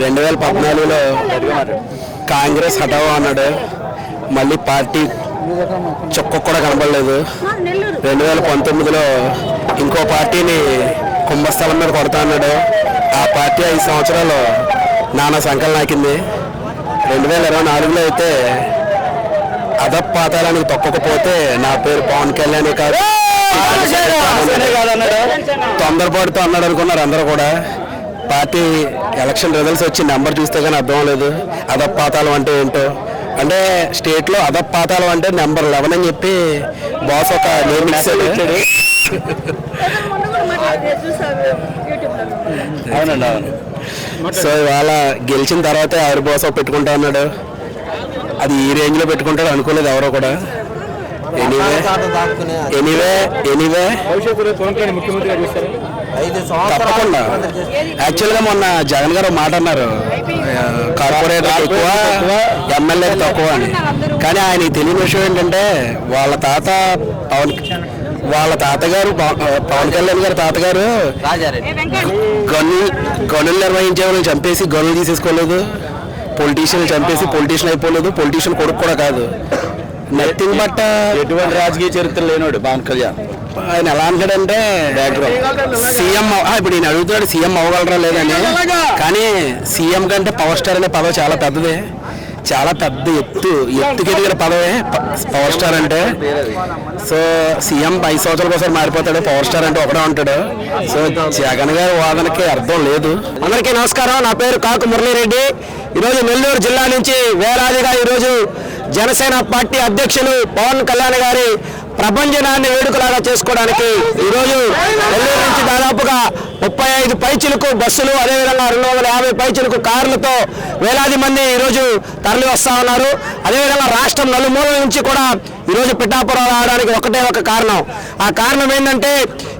2014లో కాంగ్రెస్ హటావో అన్నాడు. మళ్ళీ పార్టీ చుక్క కూడా కనబడలేదు. 2019లో ఇంకో పార్టీని కుంభస్థలం మీద కొడతా అన్నాడు. ఆ పార్టీ 5 సంవత్సరాలు నానా సంకలం నాకింది. 2024లో అయితే అధపాతాలానికి తొక్కకపోతే నా పేరు పవన్ కళ్యాణ్ కాదు తొందరపాటుతో అన్నాడు అనుకున్నారు అందరూ కూడా. పార్టీ ఎలక్షన్ రిజల్ట్స్ వచ్చి నెంబర్ చూస్తే కానీ అర్థం లేదు అధపాతాలం అంటే ఏంటో. అంటే స్టేట్లో అధపాతాలం అంటే నెంబర్ 11 అని చెప్పి బాస్ ఒక నేమ్ ఇచ్చాడు. అవునండి, అవును. సో ఇవాళ గెలిచిన తర్వాత ఎవరి బాస్ పెట్టుకుంటా అన్నాడు. అది ఈ రేంజ్లో పెట్టుకుంటాడు అనుకోలేదు ఎవరో కూడా. ఎనీవే తప్పకుండా. యాక్చువల్గా మొన్న జగన్ గారు మాట అన్నారు, కార్పొరేటర్ ఎక్కువ ఎమ్మెల్యే తక్కువ అని. కానీ ఆయన తెలియని విషయం ఏంటంటే వాళ్ళ తాతగారు పవన్ కళ్యాణ్ గారు తాతగారు గనులు నిర్వహించే వాళ్ళని చంపేసి గనులు తీసేసుకోలేదు. పొలిటీషియన్ చంపేసి పొలిటీషియన్ అయిపోలేదు. పొలిటీషియన్ కొడుకు కూడా కాదు. నథింగ్ బట్ ఎటువంటి రాజకీయ చరిత్ర లేనాడు పవన్ కళ్యాణ్. ఆయన ఎలా అంటాడంటే సీఎం ఇప్పుడు నేను అడుగుతున్నాడు సీఎం అవ్వగలరా లేదని. కానీ సీఎం కంటే పవర్ స్టార్ అనే పదవి చాలా పెద్దదే, చాలా పెద్ద ఎత్తుకి ఎదిగిన పదవే పవర్ స్టార్ అంటే. సో సీఎం 5 సంవత్సరాల కోసం మారిపోతాడు, పవర్ స్టార్ అంటే ఒకడే ఉంటాడు. సో జగన్ గారి వాదనకి అర్థం లేదు. అందరికీ నమస్కారం. నా పేరు కాకు మురళీరెడ్డి. ఈరోజు నెల్లూరు జిల్లా నుంచి వేలాదిగా ఈరోజు జనసేన పార్టీ అధ్యక్షులు పవన్ కళ్యాణ్ గారి ప్రపంచనాన్ని వేడుకలాగా చేసుకోవడానికి ఈరోజు నెల్లూరు నుంచి దాదాపుగా 35 పైచిలకు బస్సులు, అదేవిధంగా 250 పైచిలకు కార్లతో వేలాది మంది ఈరోజు తరలి వస్తూ ఉన్నారు. అదేవిధంగా రాష్ట్రం నలుమూలల నుంచి కూడా ఈరోజు పిఠాపురం రావడానికి ఒకటే ఒక కారణం. ఆ కారణం ఏంటంటే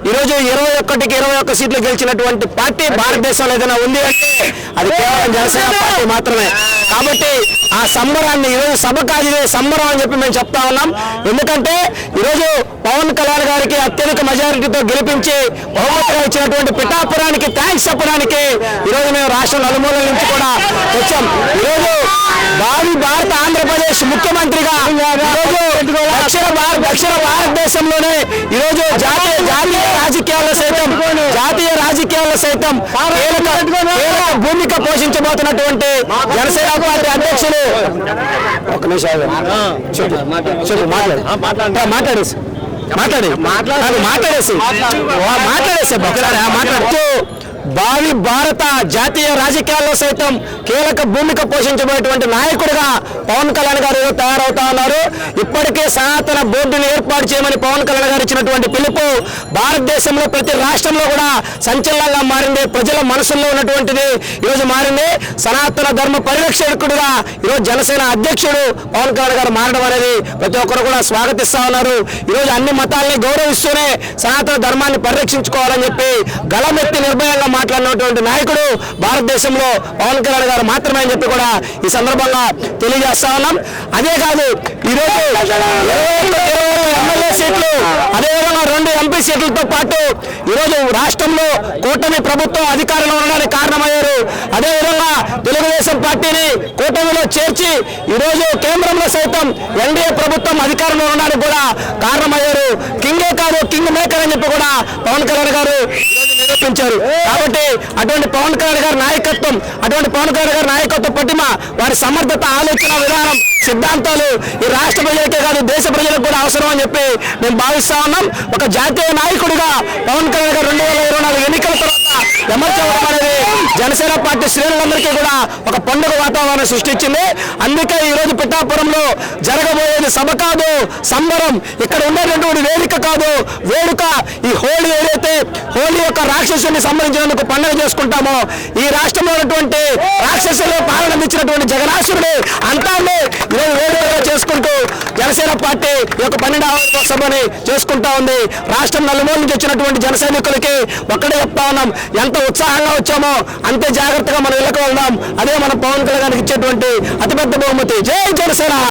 ఈరోజు 21కి 21 సీట్లు గెలిచినటువంటి పార్టీ భారతదేశంలో ఏదైనా ఉంది అంటే అది కేవలం జనసేన పార్టీ మాత్రమే. కాబట్టి ఆ సంబరాన్ని ఈరోజు సభ కాదు, ఇదే సంబరం అని చెప్పి మేము చెప్తా ఉన్నాం. ఎందుకంటే ఈరోజు పవన్ కళ్యాణ్ గారికి అత్యధిక మెజారిటీతో గెలిపించి బహుమతిగా ఇచ్చినటువంటి పిఠాపురానికి థ్యాంక్స్ చెప్పడానికి ఈరోజు మేము రాష్ట్రం నలుమూలల నుంచి కూడా వచ్చాం. ఈరోజు భారత ఆంధ్రప్రదేశ్ ముఖ్యమంత్రిగా దక్షిణ భారతదేశంలోనే ఈరోజు జాతీయ రాజకీయాల్లో సైతం కీలక భూమిక పోషించబోతున్నటువంటి జనసేన పార్టీ అధ్యక్షులు ఒక నిమిషం మాట్లాడుతూ భావి భారత జాతీయ రాజకీయాల్లో సైతం కీలక భూమిక పోషించబోయేటువంటి నాయకుడిగా పవన్ కళ్యాణ్ గారు తయారవుతా ఉన్నారు. ఇప్పటికే సనాతన బోర్డును ఏర్పాటు చేయమని పవన్ కళ్యాణ్ గారు ఇచ్చినటువంటి పిలుపు భారతదేశంలో ప్రతి రాష్ట్రంలో కూడా సంచలనంగా మారింది. ప్రజల మనసుల్లో ఉన్నటువంటిది ఈరోజు మారింది. సనాతన ధర్మ పరిరక్షకుడుగా ఈరోజు జనసేన అధ్యక్షుడు పవన్ కళ్యాణ్ గారు మారడం అనేది ప్రతి ఒక్కరు కూడా స్వాగతిస్తా ఉన్నారు. ఈరోజు అన్ని మతాలని గౌరవిస్తూనే సనాతన ధర్మాన్ని పరిరక్షించుకోవాలని చెప్పి గళమెత్తి నిర్భయంగా మాట్లాడినటువంటి నాయకుడు భారతదేశంలో పవన్ కళ్యాణ్ గారు మాత్రమే అని చెప్పి కూడా ఈ సందర్భంగా తెలియజేస్తా ఉన్నాం. అదే కాదు ఈరోజు 21 ఎమ్మెల్యే సీట్లు, అదేవిధంగా 2 ఎంపీ సీట్లతో పాటు ఈరోజు రాష్ట్రంలో కూటమి ప్రభుత్వం అధికారంలో ఉండడానికి కారణమయ్యారు. అదేవిధంగా తెలుగుదేశం పార్టీని కూటమిలో చేర్చి ఈరోజు కేంద్రంలో సైతం ఎన్డీఏ ప్రభుత్వం అధికారంలో ఉండడానికి కూడా కారణమయ్యారు. కింగే కాదు కింగ్ మేకర్ అని చెప్పి కూడా పవన్ కళ్యాణ్ గారు నిరూపించారు. కాబట్టి అటువంటి పవన్ కళ్యాణ్ గారి నాయకత్వం, అటువంటి పవన్ కళ్యాణ్ గారి నాయకత్వ పటిమ, వారి సమర్థత, ఆలోచన విధానం, సిద్ధాంతాలు ఈ రాష్ట్ర ప్రజలకే కాదు దేశ ప్రజలకు కూడా అవసరం అని చెప్పి మేము భావిస్తా ఉన్నాం. ఒక జాతీయ నాయకుడిగా పవన్ కళ్యాణ్ గారు 2024 ఎన్నికల తర్వాత ఎమర్చవడం అనేది జనసేన పార్టీ శ్రేణులందరికీ కూడా ఒక పండుగ వాతావరణం సృష్టించింది. అందుకే ఈరోజు పిఠాపురంలో జరగబోయేది సభ కాదు, సంబరం. ఇక్కడ ఉండేటటువంటి వేదిక కాదు, వేడుక. ఈ హోళీ ఏదైతే హోళీ యొక్క రాక్షసుని సంబంధించినందుకు పండుగ చేసుకుంటామో, ఈ రాష్ట్రంలో ఉన్నటువంటి రాక్షసులు పాలన ఇచ్చినటువంటి జగనాసురుడు అంతాన్ని ఈరోజు వేడుకగా చేసుకుంటూ జనసేన పార్టీ ఈ యొక్క 12వ సభని చేసుకుంటా ఉంది. రాష్ట్రం నలుమూల నుంచి వచ్చినటువంటి జన సైనికులకి ఒక్కడే చెప్తా ఉన్నాం, ఎంత ఉత్సాహంగా వచ్చామో అంతే జాగ్రత్తగా మనం ఇళ్ళకు వెళ్దాం. అదే మన పవన్ కళ్యాణ్ గారికి ఇచ్చేటువంటి అతిపెద్ద బహుమతి. జై జనసేన.